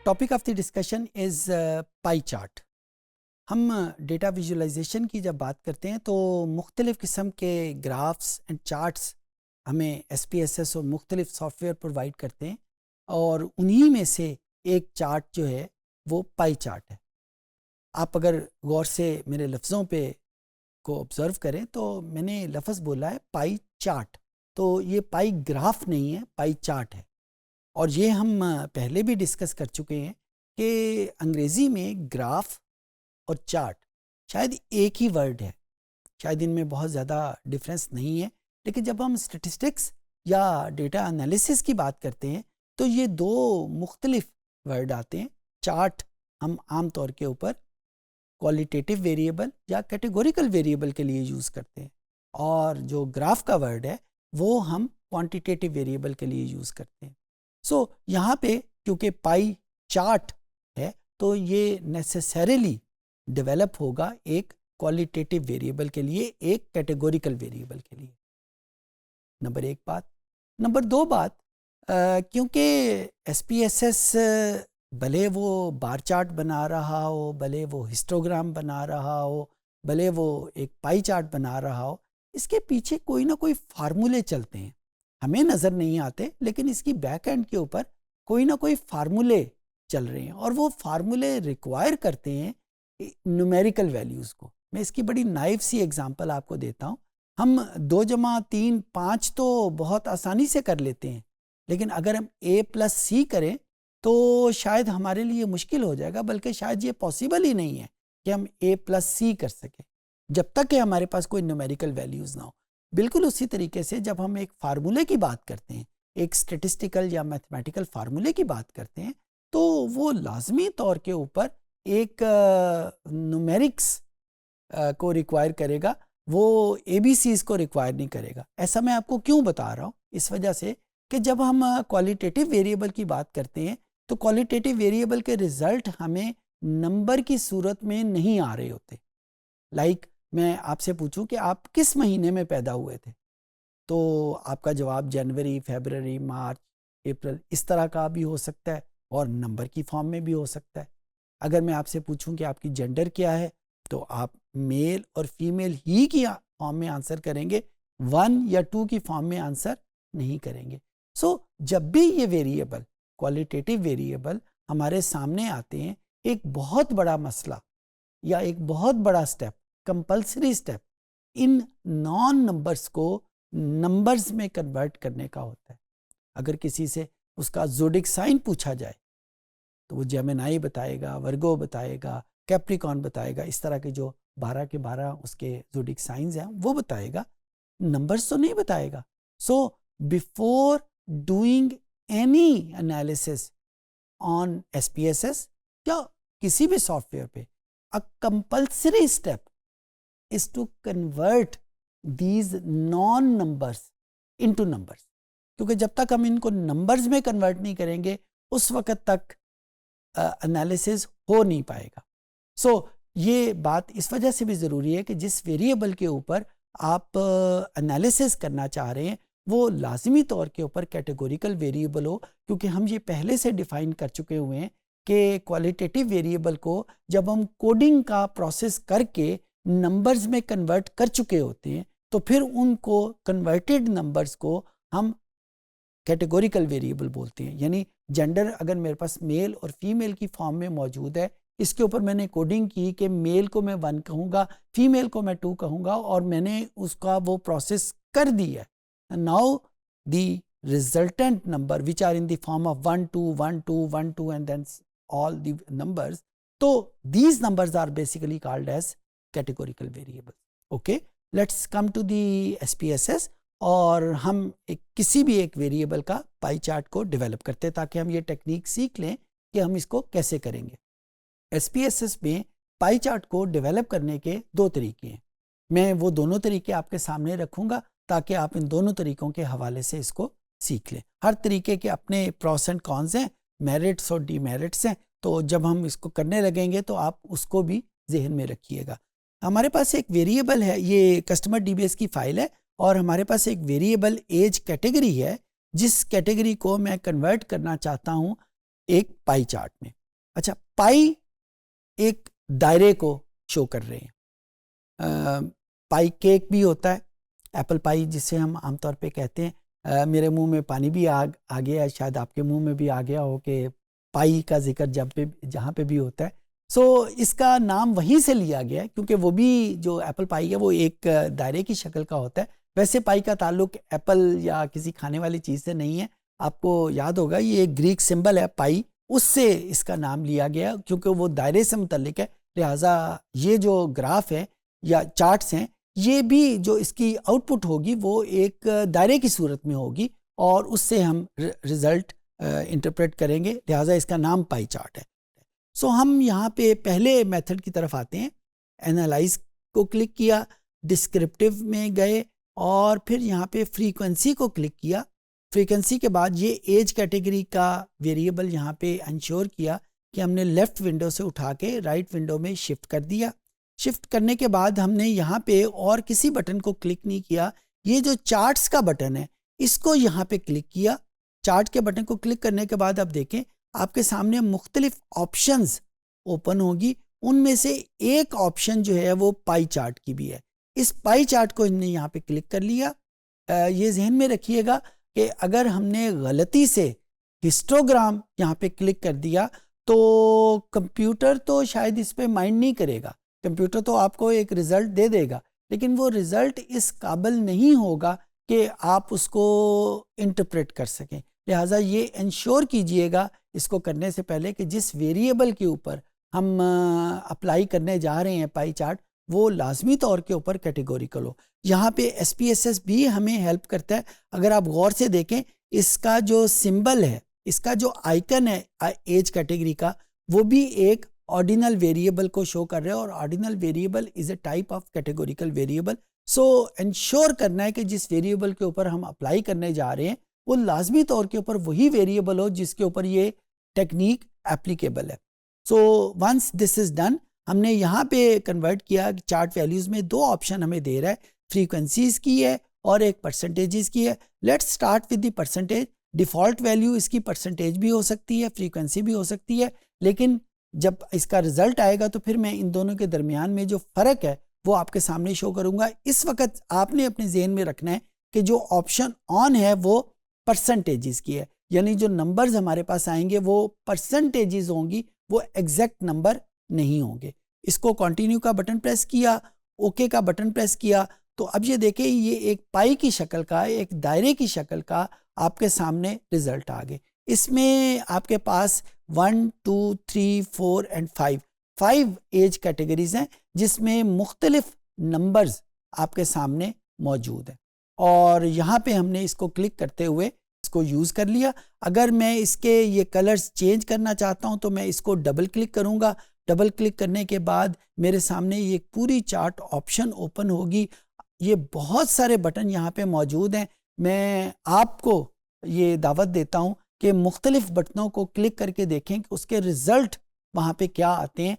Topic of the discussion is pie chart. हम data visualisation की जब बात करते हैं तो मुख्तलिफ़ किस्म के ग्राफ्स एंड चार्ट्स हमें SPSS और मुख्तलिफ़ सॉफ्टवेयर प्रोवाइड करते हैं, और उन्हीं में से एक चार्ट जो है वो पाई चार्ट है। आप अगर गौर से मेरे लफ्ज़ों पे को ऑब्ज़र्व करें तो मैंने लफ्ज़ बोला है पाई चार्ट, तो ये पाई ग्राफ नहीं है, पाई चार्ट है। और ये हम पहले भी डिस्कस कर चुके हैं कि अंग्रेज़ी में ग्राफ और चार्ट शायद एक ही वर्ड है, शायद इनमें बहुत ज़्यादा डिफरेंस नहीं है, लेकिन जब हम स्टैटिस्टिक्स या डेटा एनालिसिस की बात करते हैं तो ये दो मुख्तलिफ वर्ड आते हैं। चार्ट हम आम तौर के ऊपर क्वालिटेटिव वेरिएबल या कैटेगोरिकल वेरिएबल के लिए यूज़ करते हैं, और जो ग्राफ का वर्ड है वो हम क्वांटिटेटिव वेरिएबल के लिए यूज़ करते हैं। सो यहाँ पे क्योंकि पाई चार्ट है तो ये नेसेसरीली डेवलप होगा एक क्वालिटेटिव वेरिएबल के लिए, एक कैटेगोरिकल वेरिएबल के लिए। नंबर एक बात। नंबर दो बात, क्योंकि SPSS भले वो बार चार्ट बना रहा हो, भले वो हिस्टोग्राम बना रहा हो, भले वो एक पाई चार्ट बना रहा हो, इसके पीछे कोई ना कोई फार्मूले चलते हैं, हमें नज़र नहीं आते, लेकिन इसकी बैक एंड के ऊपर कोई ना कोई फार्मूले चल रहे हैं, और वो फार्मूले रिक्वायर करते हैं न्यूमेरिकल वैल्यूज़ को। मैं इसकी बड़ी नाइव सी एग्जांपल आपको देता हूँ। हम 2 जमा 3 5 तो बहुत आसानी से कर लेते हैं, लेकिन अगर हम A+C करें तो शायद हमारे लिए मुश्किल हो जाएगा, बल्कि शायद ये पॉसिबल ही नहीं है कि हम A+C कर सकें जब तक कि हमारे पास कोई न्यूमेरिकल वैल्यूज़ ना हो। बिल्कुल उसी तरीके से जब हम एक फार्मूले की बात करते हैं, एक स्टैटिस्टिकल या मैथमेटिकल फार्मूले की बात करते हैं, तो वो लाजमी तौर के ऊपर एक न्यूमेरिक्स को रिक्वायर करेगा, वो ABCs को रिक्वायर नहीं करेगा। ऐसा मैं आपको क्यों बता रहा हूँ? इस वजह से कि जब हम क्वालिटेटिव वेरिएबल की बात करते हैं तो क्वालिटेटिव वेरिएबल के रिज़ल्ट हमें नंबर की सूरत में नहीं आ रहे होते। लाइक मैं आपसे पूछूं कि आप किस महीने में पैदा हुए थे, तो आपका जवाब जनवरी, फरवरी, मार्च, अप्रैल इस तरह का भी हो सकता है, और नंबर की फॉर्म में भी हो सकता है। अगर मैं आपसे पूछूं कि आपकी जेंडर क्या है, तो आप मेल और फीमेल ही की फॉर्म में आंसर करेंगे, 1 या 2 की फॉर्म में आंसर नहीं करेंगे। सो जब भी ये वेरिएबल, क्वालिटेटिव वेरिएबल हमारे सामने आते हैं, एक बहुत बड़ा मसला या एक बहुत बड़ा step, compulsory step, in non numbers को नंबर्स में कन्वर्ट करने का होता है। अगर किसी से उसका ज़ोडिक साइन पूछा जाए तो वो जेमिनाई बताएगा, वर्गो बताएगा, कैप्रिकॉन बताएगा, इस तरह के जो 12 के 12 उसके ज़ोडिक साइंस हैं वो बताएगा, नंबर्स तो नहीं बताएगा। So before doing any analysis on SPSS या किसी भी सॉफ्टवेयर पे, a compulsory step is to convert these non-numbers into numbers, क्योंकि जब तक हम इनको नंबर्स में कन्वर्ट नहीं करेंगे उस वक्त तक एनालिसिस हो नहीं पाएगा। सो ये बात इस वजह से भी ज़रूरी है कि जिस वेरिएबल के ऊपर आप एनालिसिस करना चाह रहे हैं वो लाजमी तौर के ऊपर कैटेगोरिकल वेरिएबल हो, क्योंकि हम ये पहले से डिफ़ाइन कर चुके हुए हैं कि क्वालिटेटिव वेरिएबल को जब हम कोडिंग का प्रोसेस करके नंबर्स में कन्वर्ट कर चुके होते हैं तो फिर उनको कन्वर्टेड नंबर्स को हम कैटेगोरिकल वेरिएबल बोलते हैं। यानी जेंडर अगर मेरे पास मेल और फीमेल की फॉर्म में मौजूद है, इसके ऊपर मैंने कोडिंग की कि मेल को मैं 1 कहूँगा, फीमेल को मैं 2 कहूँगा, और मैंने उसका वो प्रोसेस कर दिया है। Now the resultant number which are in the form of 1 2 1 2 1 2 and then all the numbers, so these numbers are basically called as categorical variables. Okay, let's come to the SPSS, और हम किसी भी एक variable का pie chart को develop करते हैं ताकि हम ये टेक्निक सीख लें कि हम इसको कैसे करेंगे। SPSS में पाई चार्ट को डेवलप करने के 2 तरीके हैं। मैं वो दोनों तरीके आपके सामने रखूँगा ताकि आप इन दोनों तरीक़ों के हवाले से इसको सीख लें। हर तरीके के अपने प्रोस एंड कॉन्स हैं, मेरिट्स और डीमेरिट्स हैं, तो जब हम इसको करने लगेंगे तो आप उसको भी जहन में रखिएगा। हमारे पास एक वेरिएबल है, ये कस्टमर DBS की फ़ाइल है, और हमारे पास एक वेरिएबल एज कैटेगरी है जिस कैटेगरी को मैं कन्वर्ट करना चाहता हूँ एक पाई चार्ट में। अच्छा, पाई एक दायरे को शो कर रहे हैं। पाई केक भी होता है, एप्पल पाई जिसे हम आमतौर पे कहते हैं। मेरे मुंह में पानी भी आ गया है, शायद आपके मुंह में भी आ गया हो कि पाई का जिक्र जहाँ पे भी होता है। सो इसका नाम वहीं से लिया गया है, क्योंकि वो भी जो एप्पल पाई है वो एक दायरे की शक्ल का होता है। वैसे पाई का ताल्लुक एप्पल या किसी खाने वाली चीज़ से नहीं है। आपको याद होगा ये एक ग्रीक सिंबल है पाई, उससे इसका नाम लिया गया, क्योंकि वो दायरे से मुतल्लिक है। लिहाजा ये जो ग्राफ है या चार्ट्स हैं, ये भी जो इसकी आउटपुट होगी वो एक दायरे की सूरत में होगी, और उससे हम रिजल्ट इंटरप्रेट करेंगे। लिहाजा इसका नाम पाई चार्ट है। सो हम यहाँ पे पहले मेथड की तरफ आते हैं। एनालाइज को क्लिक किया, डिस्क्रिप्टिव में गए, और फिर यहाँ पे फ्रीक्वेंसी को क्लिक किया। फ्रीक्वेंसी के बाद ये एज कैटेगरी का वेरिएबल यहाँ पे इंश्योर किया कि हमने लेफ़्ट विंडो से उठा के राइट विंडो में शिफ्ट कर दिया। शिफ्ट करने के बाद हमने यहाँ पे और किसी बटन को क्लिक नहीं किया। ये जो चार्ट्स का बटन है इसको यहाँ पे क्लिक किया। चार्ट के बटन को क्लिक करने के बाद आप देखें आपके सामने मुख्तलिफ ऑप्शंस ओपन होगी। उनमें से एक ऑप्शन जो है वो पाई चार्ट की भी है। इस पाई चार्ट को हमने यहाँ पे क्लिक कर लिया। ये जहन में रखिएगा कि अगर हमने गलती से हिस्टोग्राम यहाँ पे क्लिक कर दिया तो कंप्यूटर तो शायद इस पे माइंड नहीं करेगा। कंप्यूटर तो आपको एक रिज़ल्ट दे देगा, लेकिन वो रिज़ल्ट इस काबिल नहीं होगा कि आप उसको इंटरप्रेट कर सकें। लिहाजा ये इंश्योर कीजिएगा इसको करने से पहले कि जिस वेरिएबल के ऊपर हम अप्लाई करने जा रहे हैं पाई चार्ट, वो लाजमी तौर के ऊपर कैटेगोरिकल हो। यहाँ पे SPSS भी हमें हेल्प करता है। अगर आप गौर से देखें, इसका जो सिंबल है, इसका जो आइकन है एज कैटेगरी का, वो भी एक ऑर्डिनल वेरिएबल को शो कर रहा है, और ordinal variable is a type of categorical variable. So ensure करना है कि जिस वेरिएबल के ऊपर हम अप्लाई करने जा रहे हैं वो लाजमी तौर के ऊपर वही वेरिएबल हो जिसके ऊपर ये टेक्निक एप्लीकेबल है। So once this is done, हमने यहाँ पे कन्वर्ट किया। चार्ट वैल्यूज़ में दो ऑप्शन हमें दे रहा है, फ्रीक्वेंसीज़ की है और एक परसेंटेजेस की है। Let's start with the percentage. Default value इसकी परसेंटेज भी हो सकती है, फ्रीक्वेंसी भी हो सकती है, लेकिन जब इसका रिज़ल्ट आएगा तो फिर मैं इन दोनों के दरमियान में जो फ़र्क है वो आपके सामने शो करूँगा। इस वक्त आपने अपने जहन में रखना है कि जो ऑप्शन ऑन है वो परसेंटेजेस की है, यानी जो नंबर्स हमारे पास आएंगे वो परसेंटेजेस होंगी, वो एग्जैक्ट नंबर नहीं होंगे। इसको कंटिन्यू का बटन प्रेस किया, ओके का बटन प्रेस किया, तो अब ये देखें ये एक पाई की शक्ल का, एक दायरे की शक्ल का आपके सामने रिजल्ट आ गए। इसमें आपके पास 1, 2, 3, 4 एंड 5 एज कैटेगरीज हैं जिसमें मुख्तलिफ नंबर्स आपके सामने मौजूद हैं। और यहाँ पे हमने इसको क्लिक करते हुए इसको यूज़ कर लिया। अगर मैं इसके ये कलर्स चेंज करना चाहता हूँ तो मैं इसको डबल क्लिक करूँगा। डबल क्लिक करने के बाद मेरे सामने ये पूरी चार्ट ऑप्शन ओपन होगी। ये बहुत सारे बटन यहाँ पे मौजूद हैं। मैं आपको ये दावत देता हूँ कि मुख्तलिफ बटनों को क्लिक करके देखें कि उसके रिज़ल्ट वहाँ पे क्या आते हैं।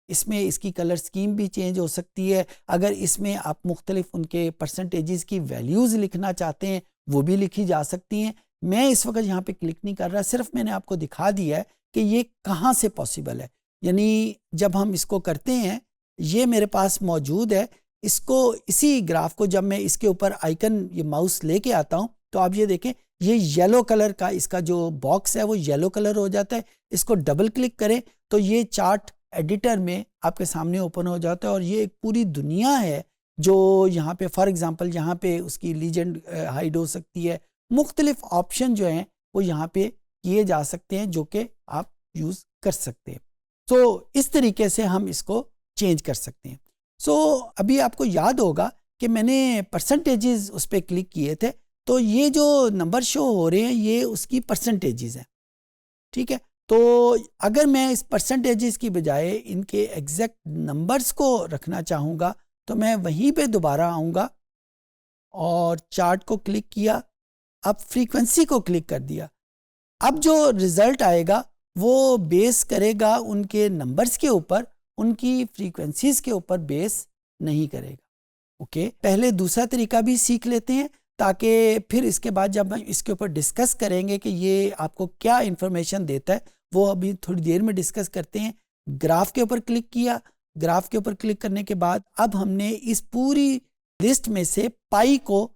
इसमें इसकी कलर स्कीम भी चेंज हो सकती है। अगर इसमें आप मुख्तलिफ उनके परसेंटेजेस की वैल्यूज़ लिखना चाहते हैं वो भी लिखी जा सकती हैं। मैं इस वक्त यहाँ पे क्लिक नहीं कर रहा, सिर्फ मैंने आपको दिखा दिया है कि ये कहाँ से पॉसिबल है। यानी जब हम इसको करते हैं, ये मेरे पास मौजूद है। इसको इसी ग्राफ को जब मैं इसके ऊपर आइकन ये माउस लेके आता हूँ तो आप ये देखें ये येलो कलर का इसका जो बॉक्स है वो येलो कलर हो जाता है। इसको डबल क्लिक करें तो ये चार्ट एडिटर में आपके सामने ओपन हो जाता है और ये एक पूरी दुनिया है जो यहाँ पे फॉर एग्जांपल यहाँ पे उसकी लीजेंड हाइड हो सकती है। मुख्तलिफ ऑप्शन जो हैं वो यहाँ पे किए जा सकते हैं जो कि आप यूज़ कर सकते हैं। तो इस तरीके से हम इसको चेंज कर सकते हैं। सो अभी आपको याद होगा कि मैंने परसेंटेजेस उस पर क्लिक किए थे, तो ये जो नंबर शो हो रहे हैं ये उसकी परसेंटेजेस हैं, ठीक है। तो अगर मैं इस परसेंटेजेस की बजाय इनके एग्जैक्ट नंबर्स को रखना चाहूँगा तो मैं वहीं पे दोबारा आऊँगा और चार्ट को क्लिक किया, अब फ्रीक्वेंसी को क्लिक कर दिया। अब जो रिज़ल्ट आएगा वो बेस करेगा उनके नंबर्स के ऊपर, उनकी फ्रीक्वेंसीज के ऊपर बेस नहीं करेगा। ओके, पहले दूसरा तरीका भी सीख लेते हैं ताकि फिर इसके बाद जब हम इसके ऊपर डिस्कस करेंगे कि ये आपको क्या इन्फॉर्मेशन देता है वो अभी थोड़ी देर में डिस्कस करते हैं। ग्राफ के ऊपर क्लिक किया, ग्राफ के ऊपर क्लिक करने के बाद अब हमने इस पूरी लिस्ट में से पाई को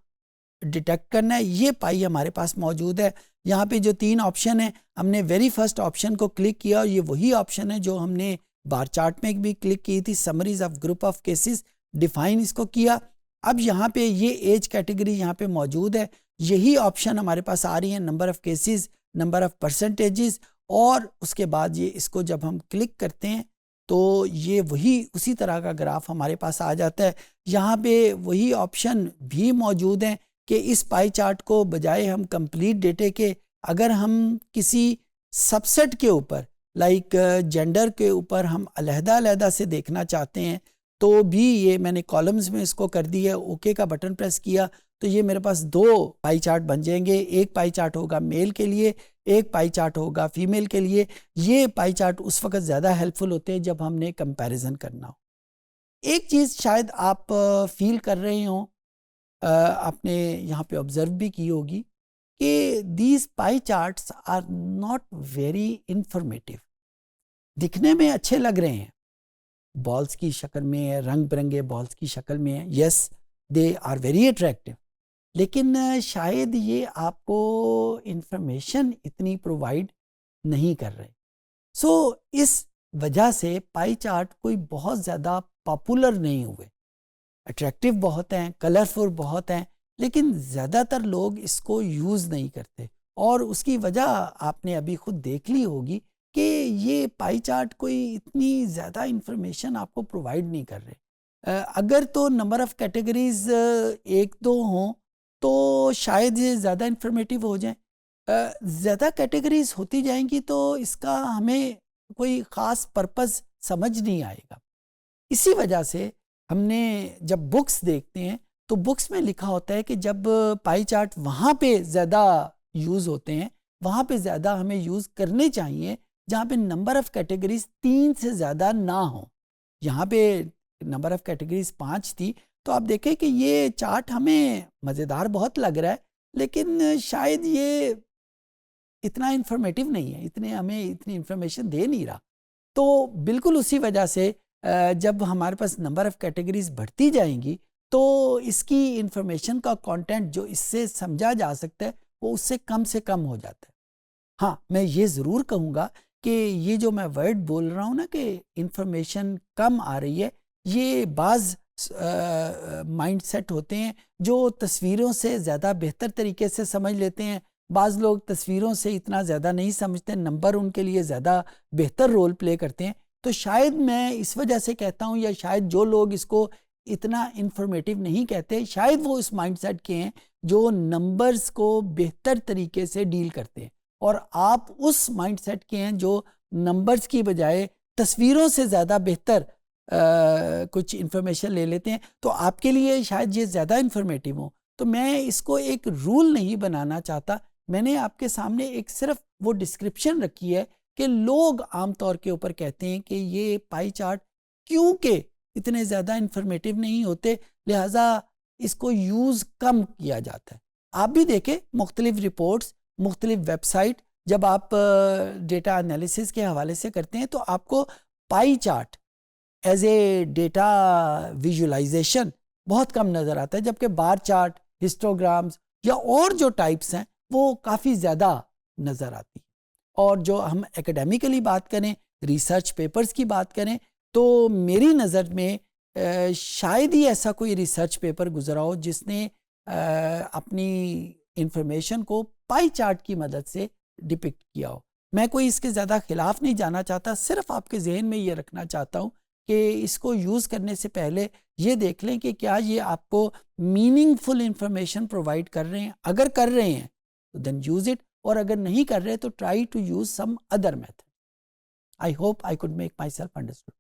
डिटेक्ट करना है। ये पाई हमारे पास मौजूद है। यहाँ पे जो 3 ऑप्शन है, हमने वेरी फर्स्ट ऑप्शन को क्लिक किया और ये वही ऑप्शन है जो हमने बार चार्ट में भी क्लिक की थी, summaries of group of cases, define इसको किया। अब यहाँ पे ये एज कैटेगरी यहाँ पे मौजूद है, यही ऑप्शन हमारे पास आ रही है, number of cases, number of percentages, और उसके बाद ये इसको जब हम क्लिक करते हैं तो ये वही उसी तरह का ग्राफ हमारे पास आ जाता है। यहाँ पे वही ऑप्शन भी मौजूद हैं कि इस पाई चार्ट को बजाय हम कंप्लीट डेटे के, अगर हम किसी सबसेट के ऊपर लाइक जेंडर के ऊपर हम अलहदा से देखना चाहते हैं तो भी ये मैंने कॉलम्स में इसको कर दिया, ओके का बटन प्रेस किया तो ये मेरे पास 2 पाई चार्ट बन जाएंगे। एक पाई चार्ट होगा मेल के लिए, एक पाई चार्ट होगा फीमेल के लिए। ये पाई चार्ट उस वक्त ज़्यादा हेल्पफुल होते हैं जब हमने कंपैरिजन करना हो। एक चीज़ शायद आप फील कर रहे हो, आपने यहाँ पे ऑब्जर्व भी की होगी कि these pie charts are not very informative. दिखने में अच्छे लग रहे हैं, बॉल्स की शक्ल में है, रंग बिरंगे बॉल्स की शक्ल में है, yes they are very attractive, लेकिन शायद ये आपको इंफॉर्मेशन इतनी प्रोवाइड नहीं कर रहे। सो इस वजह से पाई चार्ट कोई बहुत ज़्यादा पॉपुलर नहीं हुए। अट्रैक्टिव बहुत हैं, कलरफुल बहुत हैं, लेकिन ज़्यादातर लोग इसको यूज़ नहीं करते और उसकी वजह आपने अभी खुद देख ली होगी कि ये पाई चार्ट कोई इतनी ज़्यादा इंफॉर्मेशन आपको प्रोवाइड नहीं कर रहे। अगर तो नंबर ऑफ़ कैटेगरीज 1-2 हों तो शायद ये ज़्यादा इंफॉर्मेटिव हो जाएं। ज़्यादा कैटेगरीज होती जाएंगी तो इसका हमें कोई ख़ास पर्पस समझ नहीं आएगा। इसी वजह से हमने जब बुक्स देखते हैं तो बुक्स में लिखा होता है कि जब पाई चार्ट वहाँ पे ज़्यादा यूज़ होते हैं, वहाँ पे ज़्यादा हमें यूज़ करने चाहिए जहाँ पे नंबर ऑफ़ कैटेगरीज 3 से ज़्यादा ना हो। यहाँ पे नंबर ऑफ़ कैटेगरीज 5 थी, तो आप देखें कि ये चार्ट हमें मज़ेदार बहुत लग रहा है, लेकिन शायद ये इतना इन्फॉर्मेटिव नहीं है, हमें इतनी इन्फॉर्मेशन दे नहीं रहा। तो बिल्कुल उसी वजह से जब हमारे पास नंबर ऑफ़ कैटेगरीज बढ़ती जाएंगी तो इसकी इन्फॉर्मेशन का कंटेंट जो इससे समझा जा सकता है वो उससे कम से कम हो जाता है। हाँ, मैं ये ज़रूर कहूँगा कि ये जो मैं वर्ड बोल रहा हूँ ना कि इन्फॉर्मेशन कम आ रही है, ये बाज़ माइंड सेट होते हैं जो तस्वीरों से ज़्यादा बेहतर तरीके से समझ लेते हैं। बाज़ लोग तस्वीरों से इतना ज़्यादा नहीं समझते, नंबर उनके लिए ज़्यादा बेहतर रोल प्ले करते हैं। तो शायद मैं इस वजह से कहता हूँ, या शायद जो लोग इसको इतना इन्फॉर्मेटिव नहीं कहते, शायद वो इस माइंडसेट के हैं जो नंबर्स को बेहतर तरीके से डील करते हैं, और आप उस माइंडसेट के हैं जो नंबर्स की बजाय तस्वीरों से ज़्यादा बेहतर कुछ इन्फॉर्मेशन ले लेते हैं। तो आपके लिए शायद ये ज़्यादा इन्फॉर्मेटिव हो। तो मैं इसको एक रूल नहीं बनाना चाहता, मैंने आपके सामने एक सिर्फ वो डिस्क्रिप्शन रखी है कि लोग आम तौर के ऊपर कहते हैं कि ये पाई चार्ट क्योंकि इतने ज़्यादा इन्फॉर्मेटिव नहीं होते, लिहाजा इसको यूज़ कम किया जाता है। आप भी देखें मुख्तलिफ रिपोर्ट्स, मुख्तलिफ वेबसाइट, जब आप डेटा एनालिसिस के हवाले से करते हैं तो आपको pie chart as a data visualisation बहुत कम नज़र आता है, जबकि बार चार्ट, हिस्टोग्राम्स या और जो टाइप्स हैं वो काफ़ी ज़्यादा नज़र आती है। और जो हम एकेडमिकली बात करें, रिसर्च पेपर्स की बात करें, तो मेरी नज़र में शायद ही ऐसा कोई रिसर्च पेपर गुजरा हो जिसने अपनी इंफॉर्मेशन को पाई चार्ट की मदद से डिपिक्ट किया हो। मैं कोई इसके ज़्यादा ख़िलाफ़ नहीं जाना चाहता, सिर्फ आपके जहन में ये रखना चाहता हूँ कि इसको यूज़ करने से पहले ये देख लें कि क्या ये आपको मीनिंगफुल इंफॉर्मेशन प्रोवाइड कर रहे हैं। अगर कर रहे हैं तो देन यूज़ इट, और अगर नहीं कर रहे तो try to use some other method. I hope I could make myself understood.